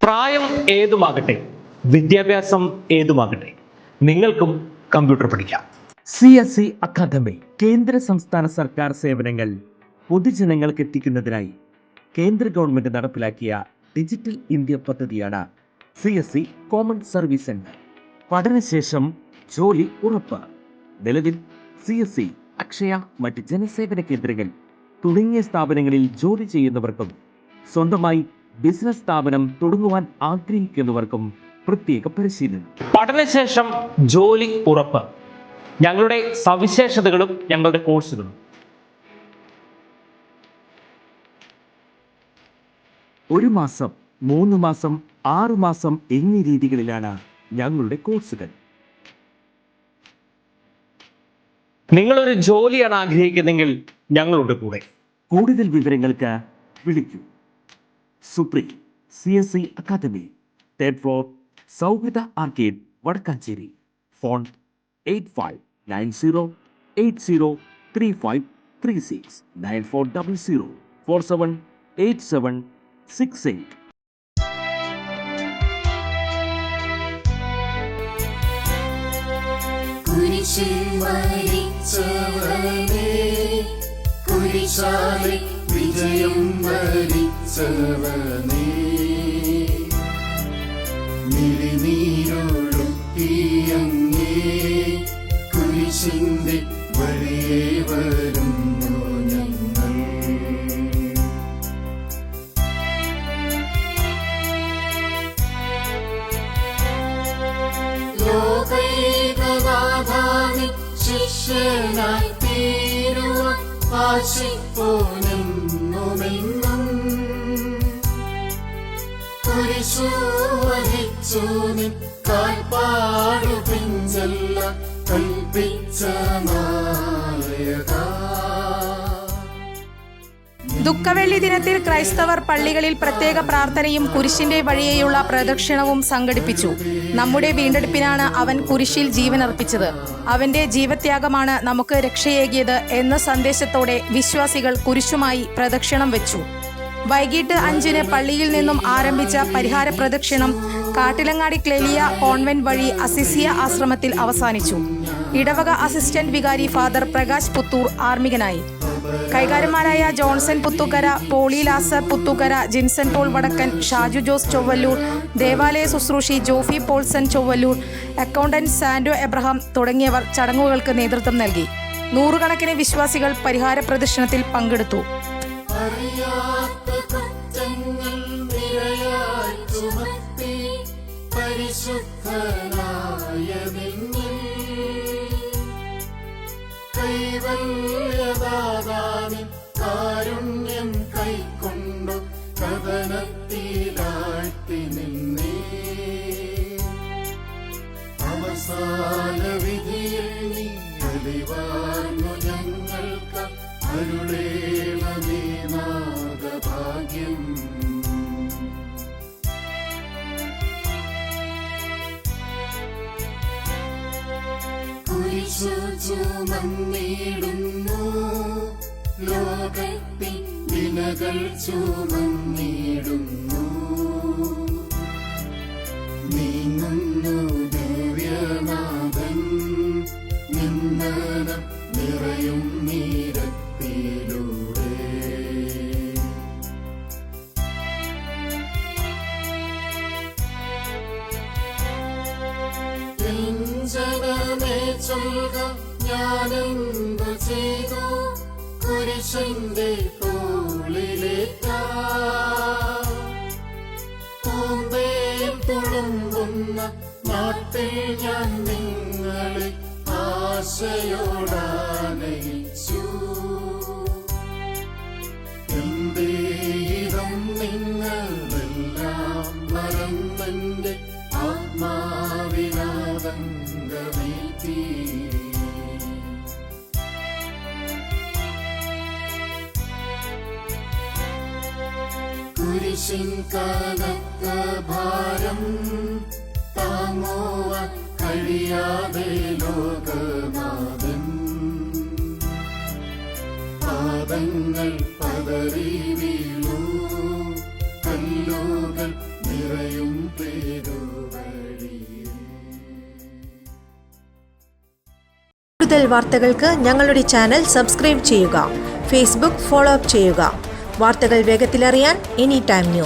പ്രായം ഏതുമാകട്ടെ, വിദ്യാഭ്യാസം ഏതുമാകട്ടെ, നിങ്ങൾക്കും കമ്പ്യൂട്ടർ പഠിക്കാം. CSE അക്കാദമി കേന്ദ്ര സംസ്ഥാന സർക്കാർ സേവനങ്ങൾ പൊതുജനങ്ങൾക്ക് എത്തിക്കുന്നതിനായി കേന്ദ്ര ഗവൺമെന്റ് നടപ്പിലാക്കിയ ഡിജിറ്റൽ ഇന്ത്യ പദ്ധതിയാണ് CSE കോമൺ സർവീസ് സെന്റർ. പഠനശേഷം ജോലി ഉറപ്പ്. നിലവിൽ CSE, അക്ഷയ, മറ്റ് ജനസേവന കേന്ദ്രങ്ങൾ തുടങ്ങിയ സ്ഥാപനങ്ങളിൽ ജോലി ചെയ്യുന്നവർക്കും സ്വന്തമായി ബിസിനസ് സ്ഥാപനം തുടങ്ങുവാൻ ആഗ്രഹിക്കുന്നവർക്കും പ്രത്യേക പരിശീലനം. പഠനശേഷം ജോലി ഉറപ്പ്. ഞങ്ങളുടെ സവിശേഷതകളും ഞങ്ങളുടെ കോഴ്സുകളും: ഒരു മാസം, 3 മാസം, 6 മാസം എന്നീ രീതികളിലാണ് ഞങ്ങളുടെ കോഴ്സുകൾ. നിങ്ങളൊരു ജോലിയാണ് ആഗ്രഹിക്കുന്നതെങ്കിൽ ഞങ്ങളുടെ കൂടെ. കൂടുതൽ വിവരങ്ങൾക്ക് വിളിക്കൂ. Supreme CSE academy, 3rd floor, Souhrida arcade, Vadakkanchery. Phone 8590803536 9400 478768. കുരിശിൽ മരിച്ചവനേ, കുരിശാലെ വിജയം വരിച്ചവനേ, മിഴിനീരൊഴുക്കിയങ്ങേ കുരിശിന്റെ വഴിയേ വരുന്നു ഞങ്ങൾ. ലോകൈകനാഥാനി ശിഷ്യനായി തീരുവാൻ ആശിപ്പോനെന്നുമെന്നും കുരിശു വഹിച്ചു നിൻ കാൽപ്പാടു പിഞ്ചെല്ല കൽപ്പിച്ച നായക. ദുഃഖവെള്ളി ദിനത്തിൽ ക്രൈസ്തവർ പള്ളികളിൽ പ്രത്യേക പ്രാർത്ഥനയും കുരിശിന്റെ വഴിയെയുള്ള പ്രദക്ഷിണവും സംഘടിപ്പിച്ചു. നമ്മുടെ വീണ്ടെടുപ്പിനാണ് അവൻ കുരിശിൽ ജീവനർപ്പിച്ചത്. അവന്റെ ജീവത്യാഗമാണ് നമുക്ക് രക്ഷയേകിയത് എന്ന സന്ദേശത്തോടെ വിശ്വാസികൾ കുരിശുമായി പ്രദക്ഷിണം വെച്ചു. വൈകിട്ട് 5-ന് പള്ളിയിൽ നിന്നും ആരംഭിച്ച പരിഹാര പ്രദക്ഷിണം കാട്ടിലങ്ങാടി ക്ലെലിയ കോൺവെന്റ് വഴി അസിസിയ ആശ്രമത്തിൽ അവസാനിച്ചു. ഇടവക അസിസ്റ്റന്റ് വികാരി ഫാദർ പ്രകാശ് പുത്തൂർ ആർമികനായി. കൈകാരന്മാരായ Johnson Puthukara, Poly Lazar Puthukara, Jinson Paul Vadakkan, Shaju Jose Chowallur, ദേവാലയ ശുശ്രൂഷി Jofy Paulson Chowallur, accountant Sando Abraham തുടങ്ങിയവർ ചടങ്ങുകൾക്ക് നേതൃത്വം നൽകി. നൂറുകണക്കിന് വിശ്വാസികൾ പരിഹാര പ്രദർശനത്തിൽ പങ്കെടുത്തു. കൈവല്യദാതാവിൻ കാരുണ്യം കൈക്കൊണ്ടു കഥനത്തിലാഴ്ത്തി നിന്നേ, അവസാന വിധിയിൽ നീ അലിവാർന്നു ഞങ്ങൾക്ക് അരുളേണമേ നാഗഭാഗ്യം. കുരിശു ചുമന്നിടുന്നു ലോകത്തിൻ വിനകൾ ചുമന്നിടുന്നു, നീങ്ങുന്നു ദിവ്യനാഥൻ നിന്ദനം നിറയും നീരത്തിലൂടെ. ജനമേ ചൊൽക, ഞാനെന്തു ചെയ്തു കുരിശന്റെ തോളിലേറ്റാം. പൂന്തേൻ തുളുമ്പുന്ന നാട്ടിൽ ഞാൻ നിങ്ങളെ ആശയോടാനയിച്ചു. എന്തേ ഇതം നിങ്ങളെല്ലാം മറന്നെന്റെ ആത്മാവിനാദംഗമേറ്റി. കുരിശിൻ കനത്ത ഭാരം താങ്ങുവാൻ കഴിയാതെ ലോകനാഥൻ പാദങ്ങൾ പതറി വീണു, കല്ലുകൾ നിറയും പേരുവഴിയിൽ. കൂടുതൽ വാർത്തകൾക്ക് ഞങ്ങളുടെ ചാനൽ സബ്സ്ക്രൈബ് ചെയ്യുക. ഫേസ്ബുക്ക് ഫോളോ അപ്പ് ചെയ്യുക. വാർത്തകൾ വേഗത്തിലറിയാൻ എനി ടൈം ന്യൂസ്.